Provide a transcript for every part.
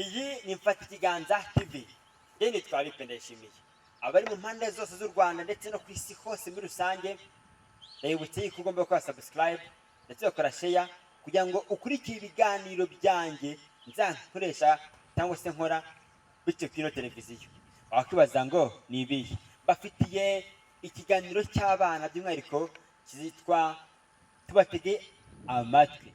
iyi ni Mfata Ikiganza TV. Yeni twari Ndayishimiye. Abari mu mpande zose z'u Rwanda ndetse no ku isi hose muri rusange, ndabibutse ko ugomba gukora subscribe ndetse ukora share kugira ngo ukurikire ibiganiro byanjye nzakoresha cyangwa se nkora bityo kino televiziyo. Wakwibaza ngo ni ibihe? Bafitiye ikiganiro cy'abana by'umwihariko kizitwa Tubatege Amatwi.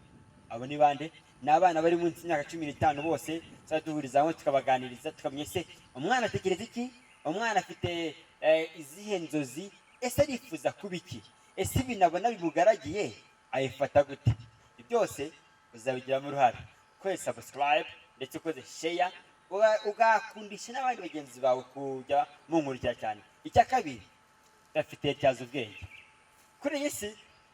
Abo ni bande? Ni abana bari munsi y'imyaka 15 bose, duhuriza hamwe tukabaganiriza tukamenya se umwana atekereza iki, umwana afite izihe nzozi, ese arifuza kuba iki, ese ibinabona bimugaragiye ayifata gute. Byose uzabigiramo uruhare. Ukoze subscribe ndetse ukoze share, ugakundisha n'abandi bagenzi bawe kujya munkurikira cyane. Icya kabiri, bafite cyazo ubwenge. Kuri iyi si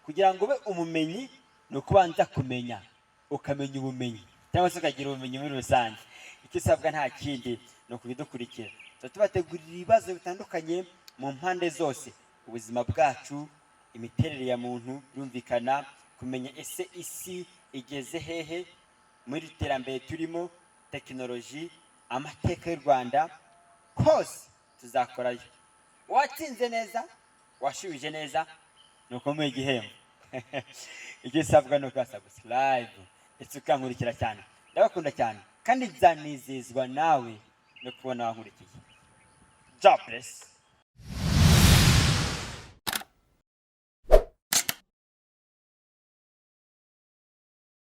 kugira ngo ube umumenyi ni ukubanza kumenya, ukamenya ubumenyi cyangwa se ukagira ubumenyi muri rusange. Icyo usabwa nta kindi ni ukubidukurikira. Tubategurira ibibazo bitandukanye mu mpande zose: ubuzima bwacu, imiterere ya muntu yumvikana, kumenya ese isi igeze hehe muri iterambere turimo, tekinoloji, amateka y'u Rwanda, hose tuzakorayo. Watsinze neza, washubije neza, nuko mu igihembo. Icyo usabwa no subscribe ndetse ukankurikira cyane. Ndabakunda cyane kandi nzanizezwa nawe no kubona wankurikiye. God bless.